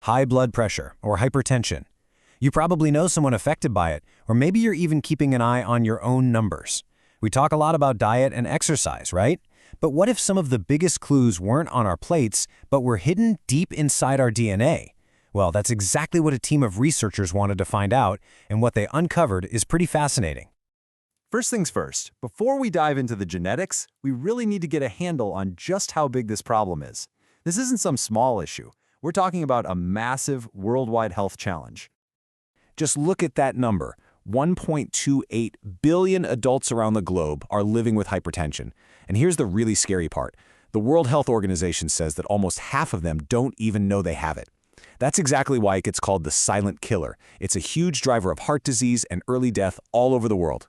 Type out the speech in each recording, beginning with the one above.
high blood pressure, or hypertension. You probably know someone affected by it, or maybe you're even keeping an eye on your own numbers. We talk a lot about diet and exercise, right? But what if some of the biggest clues weren't on our plates, but were hidden deep inside our DNA? Well, that's exactly what a team of researchers wanted to find out, and what they uncovered is pretty fascinating. First things first, before we dive into the genetics, we really need to get a handle on just how big this problem is. This isn't some small issue. We're talking about a massive worldwide health challenge. Just look at that number. 1.28 billion adults around the globe are living with hypertension. And here's the really scary part. The World Health Organization says that almost half of them don't even know they have it. That's exactly why it gets called the silent killer. It's a huge driver of heart disease and early death all over the world.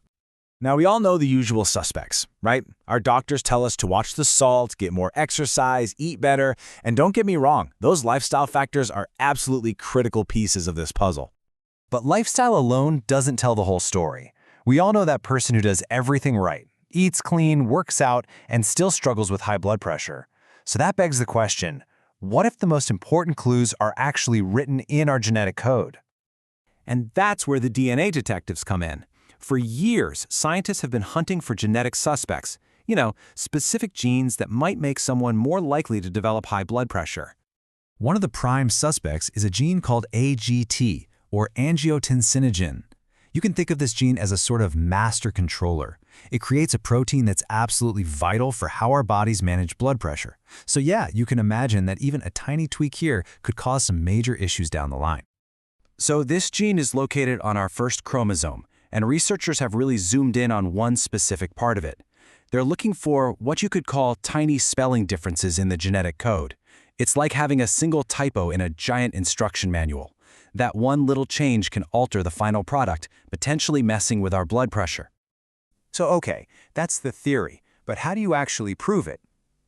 Now, we all know the usual suspects, right? Our doctors tell us to watch the salt, get more exercise, eat better, and don't get me wrong, those lifestyle factors are absolutely critical pieces of this puzzle. But lifestyle alone doesn't tell the whole story. We all know that person who does everything right, eats clean, works out, and still struggles with high blood pressure. So that begs the question, what if the most important clues are actually written in our genetic code? And that's where the DNA detectives come in. For years, scientists have been hunting for genetic suspects, specific genes that might make someone more likely to develop high blood pressure. One of the prime suspects is a gene called AGT, or Angiotensinogen. You can think of this gene as a sort of master controller. It creates a protein that's absolutely vital for how our bodies manage blood pressure. So yeah, you can imagine that even a tiny tweak here could cause some major issues down the line. So this gene is located on our first chromosome, and researchers have really zoomed in on one specific part of it. They're looking for what you could call tiny spelling differences in the genetic code. It's like having a single typo in a giant instruction manual. That one little change can alter the final product, potentially messing with our blood pressure. So okay, that's the theory, but how do you actually prove it?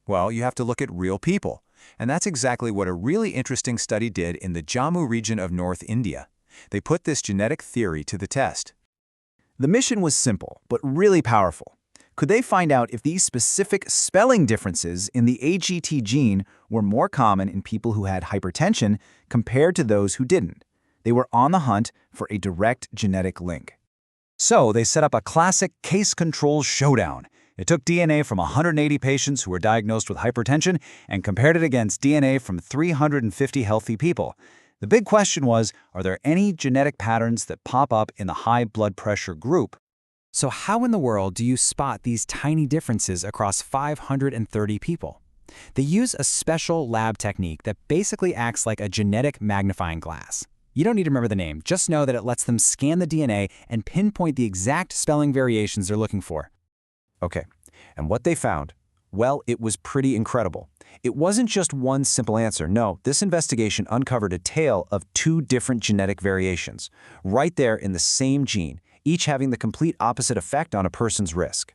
Well, you have to look at real people. And that's exactly what a really interesting study did in the Jammu region of North India. They put this genetic theory to the test. The mission was simple, but really powerful. Could they find out if these specific spelling differences in the AGT gene were more common in people who had hypertension compared to those who didn't? They were on the hunt for a direct genetic link. So they set up a classic case control showdown. It took DNA from 180 patients who were diagnosed with hypertension and compared it against DNA from 350 healthy people. The big question was, are there any genetic patterns that pop up in the high blood pressure group? So how in the world do you spot these tiny differences across 530 people? They use a special lab technique that basically acts like a genetic magnifying glass. You don't need to remember the name, just know that it lets them scan the DNA and pinpoint the exact spelling variations they're looking for. Okay, and what they found? Well, it was pretty incredible. It wasn't just one simple answer. No, this investigation uncovered a tale of two different genetic variations, right there in the same gene, each having the complete opposite effect on a person's risk.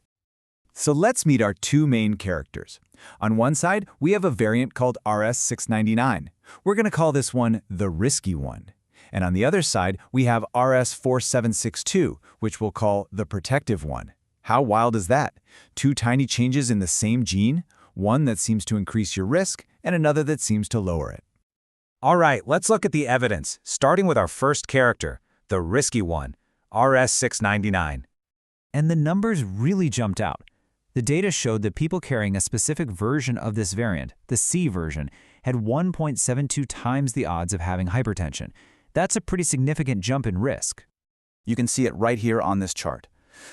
So let's meet our two main characters. On one side, we have a variant called RS699. We're going to call this one the risky one. And on the other side, we have RS4762, which we'll call the protective one. How wild is that? Two tiny changes in the same gene, one that seems to increase your risk and another that seems to lower it. All right, let's look at the evidence, starting with our first character, the risky one, RS699. And the numbers really jumped out. The data showed that people carrying a specific version of this variant, the C version, had 1.72 times the odds of having hypertension. That's a pretty significant jump in risk. You can see it right here on this chart.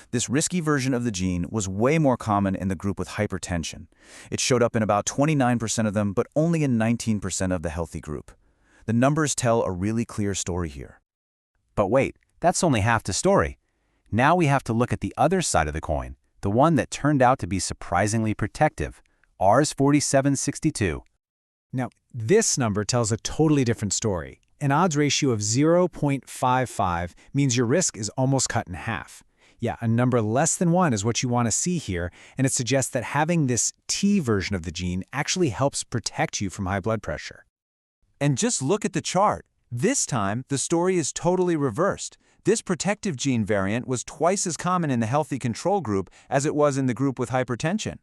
This risky version of the gene was way more common in the group with hypertension. It showed up in about 29% of them, but only in 19% of the healthy group. The numbers tell a really clear story here. But wait, that's only half the story. Now we have to look at the other side of the coin, the one that turned out to be surprisingly protective, RS4762. Now, this number tells a totally different story. An odds ratio of 0.55 means your risk is almost cut in half. Yeah, a number less than 1 is what you want to see here, and it suggests that having this T version of the gene actually helps protect you from high blood pressure. And just look at the chart. This time, the story is totally reversed. This protective gene variant was twice as common in the healthy control group as it was in the group with hypertension.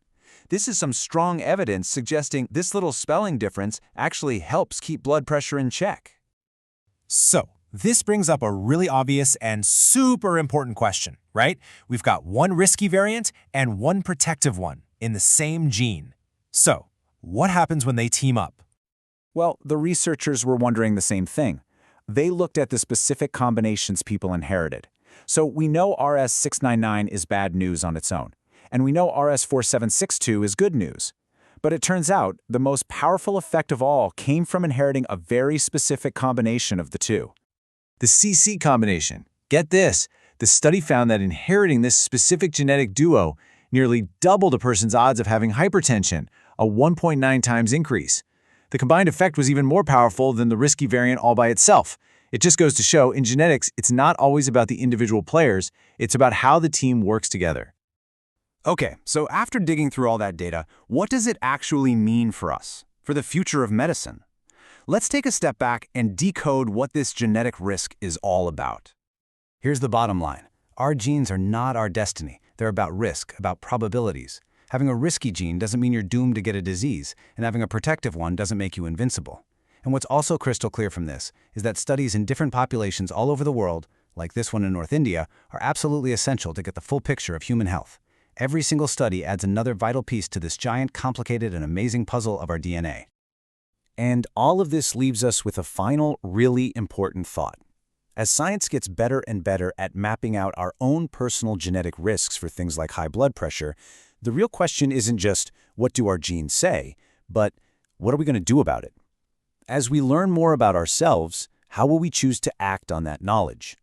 This is some strong evidence suggesting this little spelling difference actually helps keep blood pressure in check. So, this brings up a really obvious and super important question, right? We've got one risky variant and one protective one in the same gene. So, what happens when they team up? Well, the researchers were wondering the same thing. They looked at the specific combinations people inherited. So we know RS699 is bad news on its own, and we know RS4762 is good news. But it turns out the most powerful effect of all came from inheriting a very specific combination of the two. The CC combination. Get this, the study found that inheriting this specific genetic duo nearly doubled a person's odds of having hypertension, a 1.9 times increase. The combined effect was even more powerful than the risky variant all by itself. It just goes to show, in genetics, it's not always about the individual players, it's about how the team works together. Okay, so after digging through all that data, what does it actually mean for us, for the future of medicine? Let's take a step back and decode what this genetic risk is all about. Here's the bottom line. Our genes are not our destiny. They're about risk, about probabilities. Having a risky gene doesn't mean you're doomed to get a disease, and having a protective one doesn't make you invincible. And what's also crystal clear from this is that studies in different populations all over the world, like this one in North India, are absolutely essential to get the full picture of human health. Every single study adds another vital piece to this giant, complicated, and amazing puzzle of our DNA. And all of this leaves us with a final, really important thought. As science gets better and better at mapping out our own personal genetic risks for things like high blood pressure, the real question isn't just, what do our genes say, but what are we going to do about it? As we learn more about ourselves, how will we choose to act on that knowledge?